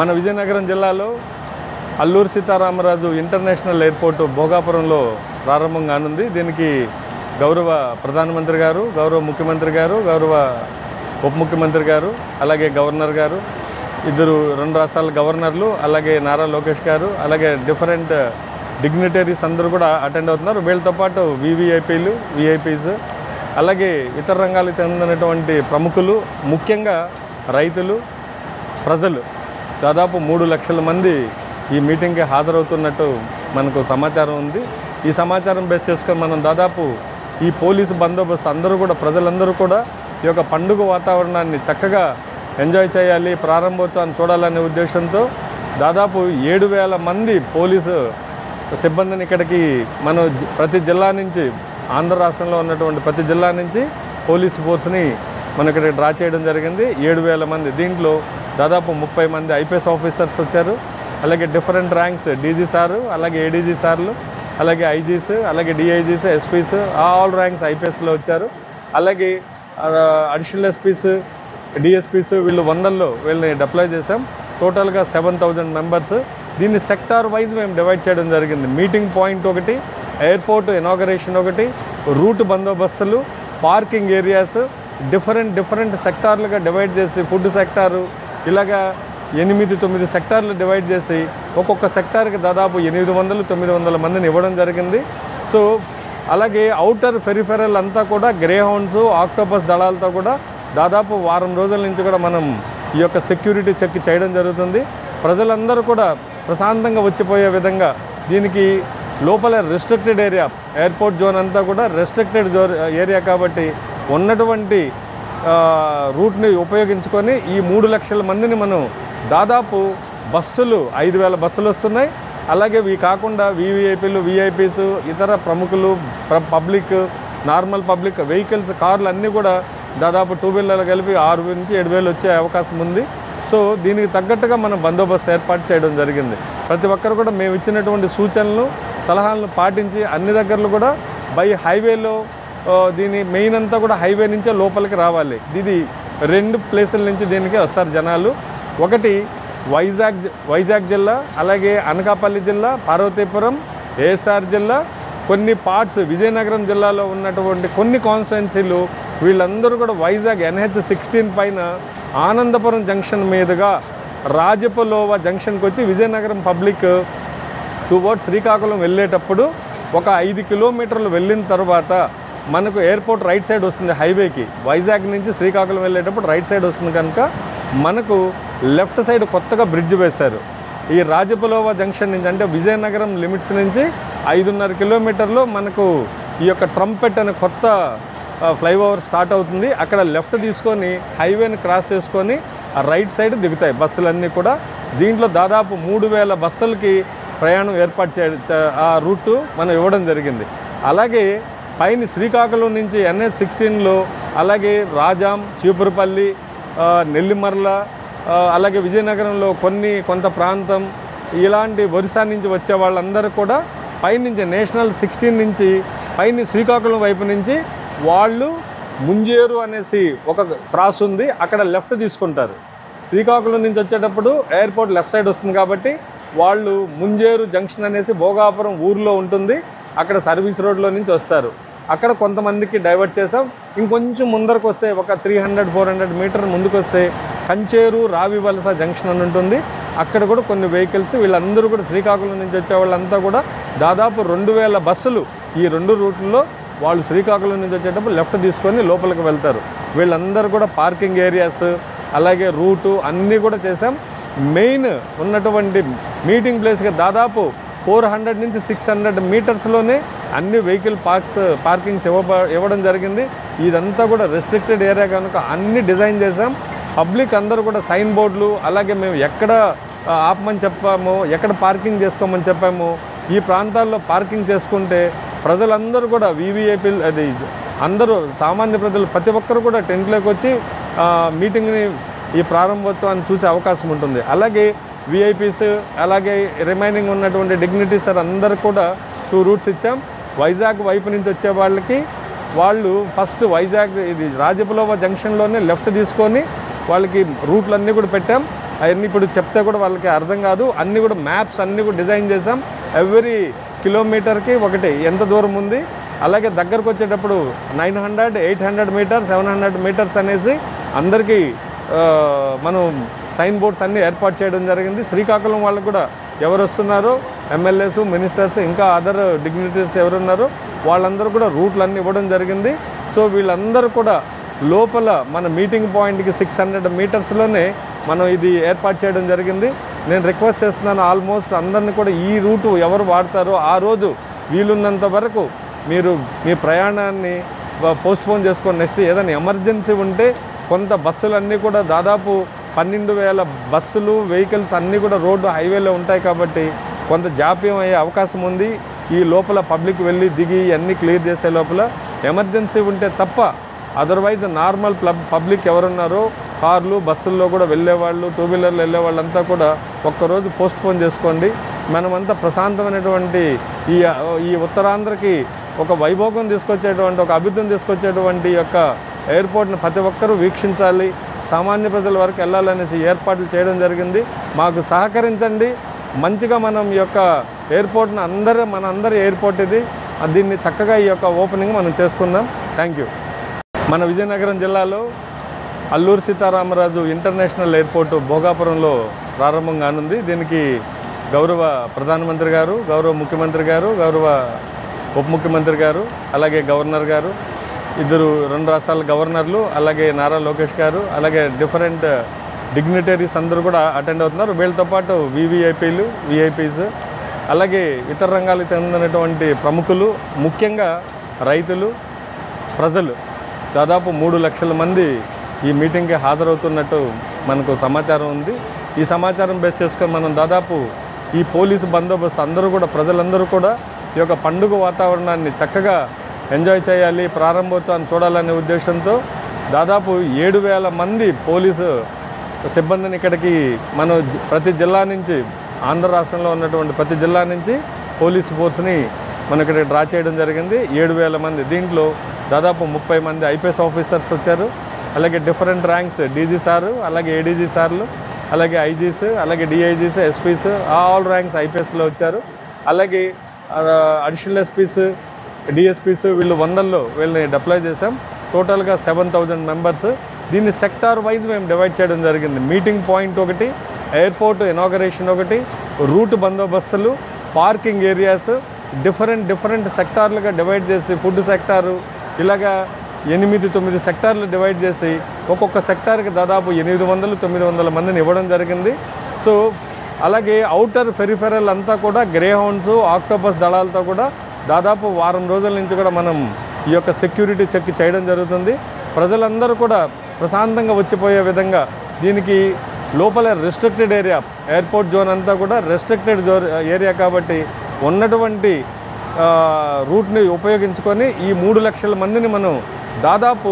మన విజయనగరం జిల్లాలో Alluri Sitaramaraju international airport భోగాపురంలో ప్రారంభం కానుంది. దీనికి గౌరవ ప్రధానమంత్రి గారు, గౌరవ ముఖ్యమంత్రి గారు, గౌరవ ఉప ముఖ్యమంత్రి గారు, అలాగే గవర్నర్ గారు, ఇద్దరు 2 రాష్ట్రాల గవర్నర్లు, అలాగే నారా లోకేష్ గారు, అలాగే డిఫరెంట్ డిగ్నిటరీస్ అందరూ కూడా అటెండ్ అవుతున్నారు. వీళ్ళతో పాటు వివిఐపీలు, విఐపీస్, అలాగే ఇతర రంగాలకు చెందినటువంటి ప్రముఖులు, ముఖ్యంగా రైతులు, ప్రజలు దాదాపు 3 లక్షల మంది ఈ మీటింగ్కి హాజరవుతున్నట్టు మనకు సమాచారం ఉంది. ఈ సమాచారం బేస్ చేసుకొని మనం దాదాపు ఈ పోలీసు బందోబస్తు అందరూ కూడా, ప్రజలందరూ కూడా ఈ యొక్క పండుగ వాతావరణాన్ని చక్కగా ఎంజాయ్ చేయాలి, ప్రారంభోత్సవాన్ని చూడాలనే ఉద్దేశంతో దాదాపు 7,000 మంది పోలీసు సిబ్బందిని ఇక్కడికి మనం ప్రతి జిల్లా నుంచి, ఆంధ్ర రాష్ట్రంలో ఉన్నటువంటి ప్రతి జిల్లా నుంచి పోలీసు ఫోర్స్ని మనం ఇక్కడికి డ్రా చేయడం జరిగింది. 7,000 మంది. దీంట్లో దాదాపు 30 మంది ఐపీఎస్ ఆఫీసర్స్ వచ్చారు. అలాగే డిఫరెంట్ ర్యాంక్స్ డీజీ సారు, అలాగే ఏడీజీ సార్లు, అలాగే ఐజీస్, అలాగే డిఐజీస్, ఎస్పీస్, ఆల్ ర్యాంక్స్ ఐపీఎస్లో వచ్చారు. అలాగే అడిషనల్ ఎస్పీస్, డిఎస్పీస్, వీళ్ళు 100లో వీళ్ళని డిప్లాయ్ చేసాం. టోటల్గా 7,000 మెంబర్స్. దీన్ని సెక్టార్ వైజ్ మేము డివైడ్ చేయడం జరిగింది. మీటింగ్ పాయింట్ ఒకటి, ఎయిర్పోర్ట్ ఇనాగరేషన్ ఒకటి, రూట్ బందోబస్తులు, పార్కింగ్ ఏరియాస్, డిఫరెంట్ సెక్టార్లుగా డివైడ్ చేసి, ఫుడ్ సెక్టారు, ఇలాగా 8-9 సెక్టార్లు డివైడ్ చేసి ఒక్కొక్క సెక్టార్కి దాదాపు 800-900 మందిని ఇవ్వడం జరిగింది. సో అలాగే ఔటర్ పెరిఫెరల్ అంతా కూడా గ్రే హౌండ్స్, ఆక్టోపస్ దళాలతో కూడా దాదాపు వారం రోజుల నుంచి కూడా మనం ఈ యొక్క సెక్యూరిటీ చెక్ చేయడం జరుగుతుంది. ప్రజలందరూ కూడా ప్రశాంతంగా వచ్చిపోయే విధంగా దీనికి లోపల రెస్ట్రిక్టెడ్ ఏరియా, ఎయిర్పోర్ట్ జోన్ అంతా కూడా రెస్ట్రిక్టెడ్ ఏరియా కాబట్టి ఉన్నటువంటి రూట్ని ఉపయోగించుకొని ఈ 3 లక్షల మందిని మనం దాదాపు బస్సులు 5,000 బస్సులు వస్తున్నాయి. అలాగే ఇవి కాకుండా వివిఐపీలు, విఐపీస్, ఇతర ప్రముఖులు, పబ్లిక్, నార్మల్ పబ్లిక్ వెహికల్స్, కార్లు అన్నీ కూడా దాదాపు 2 వీలర్లు కలిపి 6,000 నుంచి 7,000 వచ్చే అవకాశం ఉంది. సో దీనికి తగ్గట్టుగా మనం బందోబస్తు ఏర్పాటు చేయడం జరిగింది. ప్రతి ఒక్కరు కూడా మేము ఇచ్చినటువంటి సూచనలు, సలహాలను పాటించి అన్ని దగ్గరలు కూడా బై హైవేలో, దీని మెయిన్ అంతా కూడా హైవే నుంచే లోపలికి రావాలి. ఇది 2 ప్లేసుల నుంచి దీనికి వస్తారు జనాలు. ఒకటి వైజాగ్ జిల్లా, అలాగే అనకాపల్లి జిల్లా, పార్వతీపురం, ఏఎస్ఆర్ జిల్లా, కొన్ని పార్ట్స్ విజయనగరం జిల్లాలో ఉన్నటువంటి కొన్ని కాన్స్టిట్యున్సీలు, వీళ్ళందరూ కూడా వైజాగ్ NH-16 పైన ఆనందపురం జంక్షన్ మీదుగా రాజపలోవ జంక్షన్కి వచ్చి విజయనగరం పబ్లిక్ టువర్డ్స్ శ్రీకాకుళం వెళ్ళేటప్పుడు ఒక 5 కిలోమీటర్లు వెళ్ళిన తర్వాత మనకు ఎయిర్పోర్ట్ రైట్ సైడ్ వస్తుంది. హైవేకి వైజాగ్ నుంచి శ్రీకాకుళం వెళ్ళేటప్పుడు రైట్ సైడ్ వస్తుంది కనుక మనకు లెఫ్ట్ సైడ్ కొత్తగా బ్రిడ్జ్ వేశారు. ఈ రాజపలోవ జంక్షన్ నుంచి, అంటే విజయనగరం లిమిట్స్ నుంచి 5.5 కిలోమీటర్లు మనకు ఈ యొక్క ట్రంపెట్ అనే కొత్త ఫ్లైఓవర్ స్టార్ట్ అవుతుంది. అక్కడ లెఫ్ట్ తీసుకొని హైవేని క్రాస్ చేసుకొని ఆ రైట్ సైడ్ దిగుతాయి బస్సులన్నీ కూడా. దీంట్లో దాదాపు 3,000 బస్సులకి ప్రయాణం ఏర్పాటు ఆ రూటు మనం ఇవ్వడం జరిగింది. అలాగే పైన శ్రీకాకుళం నుంచి NH-16లో, అలాగే రాజాం, చీపురుపల్లి, నెల్లిమర్ల, అలాగే విజయనగరంలో కొంత ప్రాంతం, ఇలాంటి ఒరిస్సా నుంచి వచ్చే వాళ్ళందరూ కూడా పైనుంచి నేషనల్ 16 నుంచి పైన శ్రీకాకుళం వైపు నుంచి వాళ్ళు ముంజేరు అనేసి ఒక క్రాస్ ఉంది, అక్కడ లెఫ్ట్ తీసుకుంటారు. శ్రీకాకుళం నుంచి వచ్చేటప్పుడు ఎయిర్పోర్ట్ లెఫ్ట్ సైడ్ వస్తుంది కాబట్టి వాళ్ళు ముంజేరు జంక్షన్ అనేసి భోగాపురం ఊర్లో ఉంటుంది, అక్కడ సర్వీస్ రోడ్లో నుంచి వస్తారు. అక్కడ కొంతమందికి డైవర్ట్ చేసాం. ఇంకొంచెం ముందరకు వస్తే ఒక 300-400 మీటర్ ముందుకు వస్తే కంచేరు రావివలస జంక్షన్ అని ఉంటుంది. అక్కడ కూడా కొన్ని వెహికల్స్, వీళ్ళందరూ కూడా శ్రీకాకుళం నుంచి వచ్చే వాళ్ళంతా కూడా దాదాపు 2,000 బస్సులు ఈ 2 రూట్లలో వాళ్ళు శ్రీకాకుళం నుంచి వచ్చేటప్పుడు లెఫ్ట్ తీసుకొని లోపలికి వెళ్తారు. వీళ్ళందరూ కూడా పార్కింగ్ ఏరియాస్, అలాగే రూటు అన్నీ కూడా చేసాం. మెయిన్ ఉన్నటువంటి మీటింగ్ ప్లేస్కి దాదాపు 400 నుంచి 600 మీటర్స్లోనే అన్ని వెహికల్ పార్కింగ్స్ ఇవ్వడం జరిగింది. ఇదంతా కూడా రెస్ట్రిక్టెడ్ ఏరియా కనుక అన్ని డిజైన్ చేసాం. పబ్లిక్ అందరూ కూడా సైన్ బోర్డులు, అలాగే మేము ఎక్కడ ఆపమని చెప్పామో, ఎక్కడ పార్కింగ్ చేసుకోమని చెప్పామో, ఈ ప్రాంతాల్లో పార్కింగ్ చేసుకుంటే ప్రజలందరూ కూడా వివిఐపీలు, అది అందరూ సామాన్య ప్రజలు ప్రతి ఒక్కరు కూడా టెంట్లోకి వచ్చి మీటింగ్ని, ఈ ప్రారంభోత్సవాన్ని చూసే అవకాశం ఉంటుంది. అలాగే విఐపీస్, అలాగే రిమైనింగ్ ఉన్నటువంటి డిగ్నిటీస్ అందరూ కూడా 2 రూట్స్ ఇచ్చాం. వైజాగ్ వైపు నుంచి వచ్చే వాళ్ళకి వాళ్ళు ఫస్ట్ వైజాగ్ ఇది రాజపులోవ జంక్షన్లోనే లెఫ్ట్ తీసుకొని వాళ్ళకి రూట్లన్నీ కూడా పెట్టాం. అవన్నీ ఇప్పుడు చెప్తే కూడా వాళ్ళకి అర్థం కాదు. అన్నీ కూడా మ్యాప్స్ అన్నీ కూడా డిజైన్ చేసాం. ఎవ్రీ కిలోమీటర్కి ఒకటి ఎంత దూరం ఉంది. అలాగే దగ్గరకు వచ్చేటప్పుడు 900, 800 మీటర్స్, 700 మీటర్స్ అనేసి అందరికీ మనం సైన్ బోర్డ్స్ అన్నీ ఏర్పాటు చేయడం జరిగింది. శ్రీకాకుళం వాళ్ళకు కూడా ఎవరు వస్తున్నారో ఎమ్మెల్యేస్, మినిస్టర్స్, ఇంకా అదర్ డిగ్నిటరీస్ ఎవరున్నారో వాళ్ళందరూ కూడా రూట్లు అన్నీ ఇవ్వడం జరిగింది. సో వీళ్ళందరూ కూడా లోపల మన మీటింగ్ పాయింట్కి 600 మీటర్స్లోనే మనం ఇది ఏర్పాటు చేయడం జరిగింది. నేను రిక్వెస్ట్ చేస్తున్నాను ఆల్మోస్ట్ అందరినీ కూడా ఈ రూటు ఎవరు వాడతారో ఆ రోజు వీలున్నంత వరకు మీరు మీ ప్రయాణాన్ని పోస్ట్పోన్ చేసుకొని నెక్స్ట్ ఏదైనా ఎమర్జెన్సీ ఉంటే కొంత బస్సులన్నీ కూడా దాదాపు 12,000 బస్సులు వెహికల్స్ అన్నీ కూడా రోడ్డు హైవేలో ఉంటాయి కాబట్టి కొంత జాప్యం అయ్యే అవకాశం ఉంది. ఈ లోపల పబ్లిక్ వెళ్ళి దిగి అన్నీ క్లియర్ చేసే లోపల ఎమర్జెన్సీ ఉంటే తప్ప అదర్వైజ్ నార్మల్ పబ్లిక్ ఎవరున్నారో కార్లు బస్సుల్లో కూడా వెళ్ళేవాళ్ళు, టూ వీలర్లు వెళ్ళేవాళ్ళంతా కూడా ఒక్కరోజు పోస్ట్పోన్ చేసుకోండి. మనమంతా ప్రశాంతమైనటువంటి ఈ ఉత్తరాంధ్రకి ఒక వైభోగం తీసుకొచ్చేటువంటి, ఒక అభివృద్ధిని తీసుకొచ్చేటువంటి యొక్క ఎయిర్పోర్ట్ని ప్రతి ఒక్కరూ వీక్షించాలి, సామాన్య ప్రజల వరకు వెళ్ళాలనేసి ఏర్పాట్లు చేయడం జరిగింది. మాకు సహకరించండి. మంచిగా మనం ఈ యొక్క ఎయిర్పోర్ట్ని మన అందరి ఎయిర్పోర్ట్ ఇది. దీన్ని చక్కగా ఈ యొక్క ఓపెనింగ్ మనం చేసుకుందాం. Thank you. మన విజయనగరం జిల్లాలో అల్లూరి సీతారామరాజు ఇంటర్నేషనల్ ఎయిర్పోర్టు భోగాపురంలో ప్రారంభం కానుంది. దీనికి గౌరవ ప్రధానమంత్రి గారు, గౌరవ ముఖ్యమంత్రి గారు, గౌరవ ఉప ముఖ్యమంత్రి గారు, అలాగే గవర్నర్ గారు, 2 రాష్ట్రాల గవర్నర్లు, అలాగే నారా లోకేష్ గారు, అలాగే డిఫరెంట్ డిగ్నిటరీస్ అందరూ కూడా అటెండ్ అవుతున్నారు. వీళ్ళతో పాటు వివిఐపీలు, విఐపీస్, అలాగే ఇతర రంగాలకు చెందినటువంటి ప్రముఖులు, ముఖ్యంగా రైతులు, ప్రజలు దాదాపు 3 లక్షల మంది ఈ మీటింగ్కి హాజరవుతున్నట్టు మనకు సమాచారం ఉంది. ఈ సమాచారం బేస్ చేసుకొని మనం దాదాపు ఈ పోలీసు బందోబస్తు అందరూ కూడా ప్రజలందరూ కూడా ఈ యొక్క పండుగ వాతావరణాన్ని చక్కగా ఎంజాయ్ చేయాలి, ప్రారంభోత్సవాన్ని చూడాలనే ఉద్దేశంతో దాదాపు 7,000 మంది పోలీసు సిబ్బందిని ఇక్కడికి మనం ప్రతి జిల్లా నుంచి, ఆంధ్ర రాష్ట్రంలో ఉన్నటువంటి ప్రతి జిల్లా నుంచి పోలీస్ ఫోర్స్ని మనం ఇక్కడ డ్రా చేయడం జరిగింది. 7,000 మంది. దీంట్లో దాదాపు 30 మంది ఐపీఎస్ ఆఫీసర్స్ వచ్చారు. అలాగే డిఫరెంట్ ర్యాంక్స్ డీజీ సారు, అలాగే ఏడీజీ సార్లు, అలాగే ఐజీస్, అలాగే డిఐజీస్, ఎస్పీస్, ఆల్ ర్యాంక్స్ ఐపీఎస్లో వచ్చారు. అలాగే అడిషనల్ ఎస్పీస్, డిఎస్పీస్ వీళ్ళు 100లో వీళ్ళని డిప్లాయ్ చేసాం. టోటల్గా 7,000 మెంబర్స్. దీన్ని సెక్టార్ వైజ్ మేము డివైడ్ చేయడం జరిగింది. మీటింగ్ పాయింట్ ఒకటి, ఎయిర్పోర్ట్ ఇనాగరేషన్ ఒకటి, రూట్ బందోబస్తులు, పార్కింగ్ ఏరియాస్, డిఫరెంట్ సెక్టార్లుగా డివైడ్ చేసి ఫుడ్ సెక్టారు ఇలాగా 8-9 సెక్టార్లు డివైడ్ చేసి ఒక్కొక్క సెక్టార్కి దాదాపు 800-900 మందిని ఇవ్వడం జరిగింది. సో అలాగే ఔటర్ పెరిఫెరల్ అంతా కూడా గ్రే హౌండ్స్, ఆక్టోపస్ దళాలతో కూడా దాదాపు వారం రోజుల నుంచి కూడా మనం ఈ యొక్క సెక్యూరిటీ చెక్ చేయడం జరుగుతుంది. ప్రజలందరూ కూడా ప్రశాంతంగా వచ్చిపోయే విధంగా దీనికి లోపల రెస్ట్రిక్టెడ్ ఏరియా, ఎయిర్పోర్ట్ జోన్ అంతా కూడా రెస్ట్రిక్టెడ్ ఏరియా కాబట్టి ఉన్నటువంటి రూట్ని ఉపయోగించుకొని ఈ 3 లక్షల మందిని మనం దాదాపు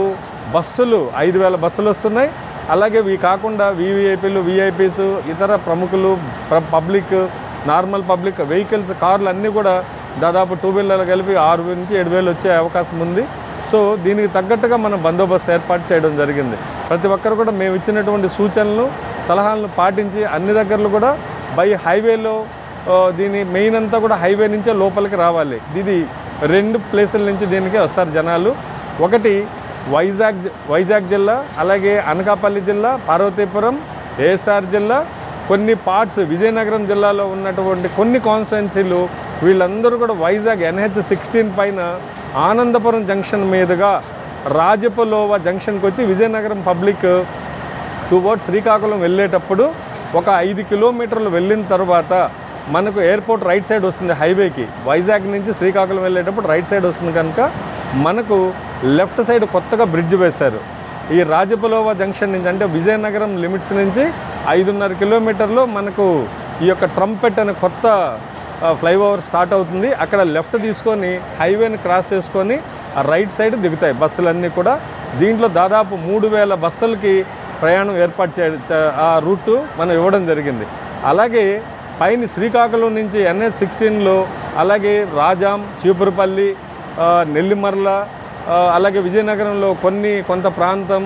బస్సులు 5,000 బస్సులు వస్తున్నాయి. అలాగే ఇవి కాకుండా వివిఐపీలు, విఐపీస్, ఇతర ప్రముఖులు, పబ్లిక్, నార్మల్ పబ్లిక్ వెహికల్స్, కార్లు అన్నీ కూడా దాదాపు 2 వీలర్లు కలిపి 6,000 నుంచి 7,000 వచ్చే అవకాశం ఉంది. సో దీనికి తగ్గట్టుగా మనం బందోబస్తు ఏర్పాటు చేయడం జరిగింది. ప్రతి ఒక్కరు కూడా మేము ఇచ్చినటువంటి సూచనలు, సలహాలను పాటించి అన్ని దగ్గరలు కూడా బై హైవేలో దీని మెయిన్ అంతా కూడా హైవే నుంచే లోపలికి రావాలి. ఇది 2 ప్లేసుల నుంచి దీనికి వస్తారు జనాలు. ఒకటి వైజాగ్ జిల్లా, అలాగే అనకాపల్లి జిల్లా, పార్వతీపురం, ఏఎస్ఆర్ జిల్లా, కొన్ని పార్ట్స్ విజయనగరం జిల్లాలో ఉన్నటువంటి కొన్ని కాన్స్టిట్యున్సీలు వీళ్ళందరూ కూడా వైజాగ్ NH-16 పైన ఆనందపురం జంక్షన్ మీదుగా రాజపులోవ జంక్షన్కి వచ్చి విజయనగరం పబ్లిక్ టువర్డ్స్ శ్రీకాకుళం వెళ్ళేటప్పుడు ఒక 5 కిలోమీటర్లు వెళ్ళిన తర్వాత మనకు ఎయిర్పోర్ట్ రైట్ సైడ్ వస్తుంది. హైవేకి వైజాగ్ నుంచి శ్రీకాకుళం వెళ్ళేటప్పుడు రైట్ సైడ్ వస్తుంది కనుక మనకు లెఫ్ట్ సైడ్ కొత్తగా బ్రిడ్జ్ వేశారు. ఈ రాజపులోవ జంక్షన్ నుంచి అంటే విజయనగరం లిమిట్స్ నుంచి 5.5 కిలోమీటర్లు మనకు ఈ యొక్క ట్రంపెట్ అనే కొత్త ఫ్లైఓవర్ స్టార్ట్ అవుతుంది. అక్కడ లెఫ్ట్ తీసుకొని హైవేని క్రాస్ చేసుకొని ఆ రైట్ సైడ్ దిగుతాయి బస్సులన్నీ కూడా. దీంట్లో దాదాపు 3,000 బస్సులకి ప్రయాణం ఏర్పాటు ఆ రూటు మనం ఇవ్వడం జరిగింది. అలాగే పైన శ్రీకాకుళం నుంచి NH-16లో అలాగే రాజాం, చీపురుపల్లి, నెల్లిమర్ల, అలాగే విజయనగరంలో కొంత ప్రాంతం,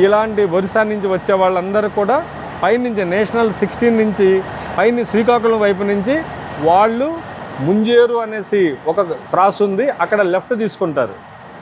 ఇలాంటి ఒరిస్సా నుంచి వచ్చే వాళ్ళందరూ కూడా పైనుంచి నేషనల్ 16 నుంచి పైన శ్రీకాకుళం వైపు నుంచి వాళ్ళు ముంజేరు అనేసి ఒక క్రాస్ ఉంది, అక్కడ లెఫ్ట్ తీసుకుంటారు.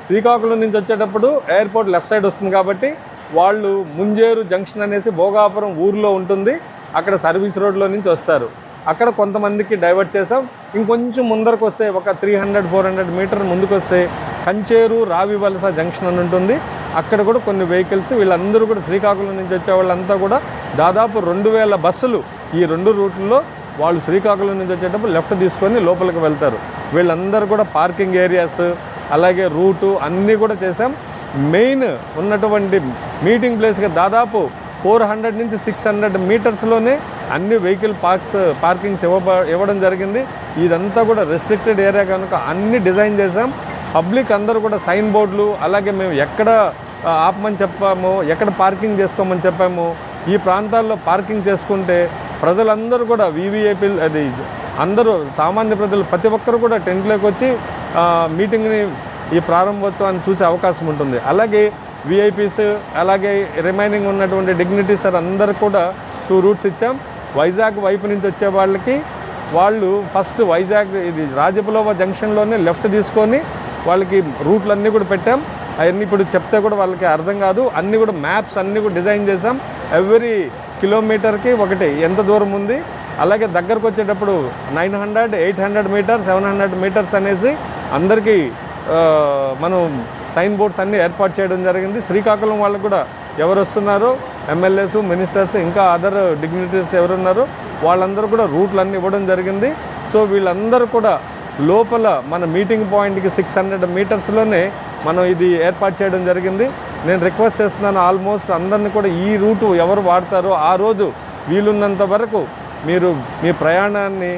శ్రీకాకుళం నుంచి వచ్చేటప్పుడు ఎయిర్పోర్ట్ లెఫ్ట్ సైడ్ వస్తుంది కాబట్టి వాళ్ళు ముంజేరు జంక్షన్ అనేసి భోగాపురం ఊర్లో ఉంటుంది, అక్కడ సర్వీస్ రోడ్లో నుంచి వస్తారు. అక్కడ కొంతమందికి డైవర్ట్ చేసాం. ఇంకొంచెం ముందరకు వస్తే ఒక 300-400 మీటర్ ముందుకు వస్తే కంచేరు రావివలస జంక్షన్ అని ఉంటుంది, అక్కడ కూడా కొన్ని వెహికల్స్, వీళ్ళందరూ కూడా శ్రీకాకుళం నుంచి వచ్చే వాళ్ళంతా కూడా దాదాపు 2000 బస్సులు ఈ 2 రూట్లలో వాళ్ళు శ్రీకాకుళం నుంచి వచ్చేటప్పుడు లెఫ్ట్ తీసుకొని లోపలికి వెళ్తారు. వీళ్ళందరూ కూడా పార్కింగ్ ఏరియాస్ అలాగే రూటు అన్నీ కూడా చేసాం. మెయిన్ ఉన్నటువంటి మీటింగ్ ప్లేస్కి దాదాపు 400 నుంచి 600 మీటర్స్లోనే అన్ని వెహికల్ పార్కింగ్స్ ఇవ్వడం జరిగింది. ఇదంతా కూడా రెస్ట్రిక్టెడ్ ఏరియా కనుక అన్ని డిజైన్ చేసాం. పబ్లిక్ అందరూ కూడా సైన్ బోర్డులు, అలాగే మేము ఎక్కడ ఆపమని చెప్పాము, ఎక్కడ పార్కింగ్ చేసుకోమని చెప్పాము, ఈ ప్రాంతాల్లో పార్కింగ్ చేసుకుంటే ప్రజలందరూ కూడా వీవీఐపీలు అది అందరూ సామాన్య ప్రజలు ప్రతి ఒక్కరు కూడా టెంట్లోకి వచ్చి మీటింగ్ని ఈ ప్రారంభోత్సవాన్ని చూసే అవకాశం ఉంటుంది. అలాగే విఐపీస్ అలాగే రిమైనింగ్ ఉన్నటువంటి డిగ్నిటీస్ అందరూ కూడా 2 రూట్స్ ఇచ్చాం. వైజాగ్ వైపు నుంచి వచ్చే వాళ్ళు ఫస్ట్ వైజాగ్ ఇది రాజపులోవ జంక్షన్లోనే లెఫ్ట్ తీసుకొని వాళ్ళకి రూట్లన్నీ కూడా పెట్టాం. అవన్నీ ఇప్పుడు చెప్తే కూడా వాళ్ళకి అర్థం కాదు, అన్నీ కూడా మ్యాప్స్ అన్నీ కూడా డిజైన్ చేసాం. ఎవ్రీ కిలోమీటర్కి ఒకటి ఎంత దూరం ఉంది, అలాగే దగ్గరకు వచ్చేటప్పుడు 900, 800 మీటర్స్, 700 మీటర్స్ అనేసి అందరికీ మనం సైన్ బోర్డ్స్ అన్నీ ఏర్పాటు చేయడం జరిగింది. శ్రీకాకుళం వాళ్ళకు కూడా ఎవరు వస్తున్నారో ఎమ్మెల్యేస్, మినిస్టర్స్, ఇంకా అదర్ డిగ్నిటీస్ ఎవరున్నారో వాళ్ళందరూ కూడా రూట్లన్నీ ఇవ్వడం జరిగింది. సో వీళ్ళందరూ కూడా లోపల మన మీటింగ్ పాయింట్కి 600 మీటర్స్లోనే మనం ఇది ఏర్పాటు చేయడం జరిగింది. నేను రిక్వెస్ట్ చేస్తున్నాను ఆల్మోస్ట్ అందరినీ కూడా ఈ రూటు ఎవరు వాడతారో ఆ రోజు వీలున్నంత వరకు మీరు మీ ప్రయాణాన్ని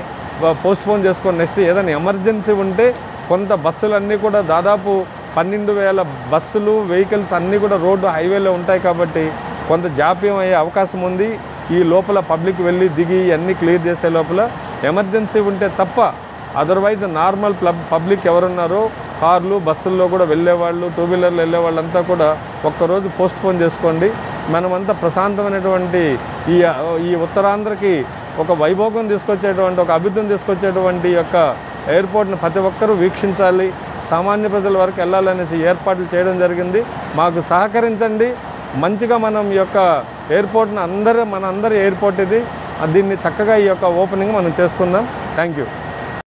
పోస్ట్పోన్ చేసుకొని నెక్స్ట్ ఏదైనా ఎమర్జెన్సీ ఉంటే కొంత బస్సులన్నీ కూడా దాదాపు 12,000 బస్సులు వెహికల్స్ అన్నీ కూడా రోడ్డు హైవేలో ఉంటాయి కాబట్టి కొంత జాప్యం అయ్యే అవకాశం ఉంది. ఈ లోపల పబ్లిక్ వెళ్ళి దిగి అన్నీ క్లియర్ చేసే లోపల ఎమర్జెన్సీ ఉంటే తప్ప అదర్వైజ్ నార్మల్ పబ్లిక్ ఎవరున్నారో కార్లు బస్సుల్లో కూడా వెళ్ళేవాళ్ళు, 2 వీలర్లు వెళ్ళేవాళ్ళంతా కూడా ఒక్కరోజు పోస్ట్పోన్ చేసుకోండి. మనమంతా ప్రశాంతమైనటువంటి ఈ ఉత్తరాంధ్రకి ఒక వైభోగం తీసుకొచ్చేటువంటి, ఒక అభివృద్ధిని తీసుకొచ్చేటువంటి యొక్క ఎయిర్పోర్ట్ని ప్రతి ఒక్కరూ వీక్షించాలి, సామాన్య ప్రజల వరకు వెళ్ళాలనేసి ఏర్పాట్లు చేయడం జరిగింది. మాకు సహకరించండి. మంచిగా మనం ఈ యొక్క ఎయిర్పోర్ట్ని మన అందరి ఎయిర్పోర్ట్ ఇది, దీన్ని చక్కగా ఈ యొక్క ఓపెనింగ్ మనం చేసుకుందాం. Thank you.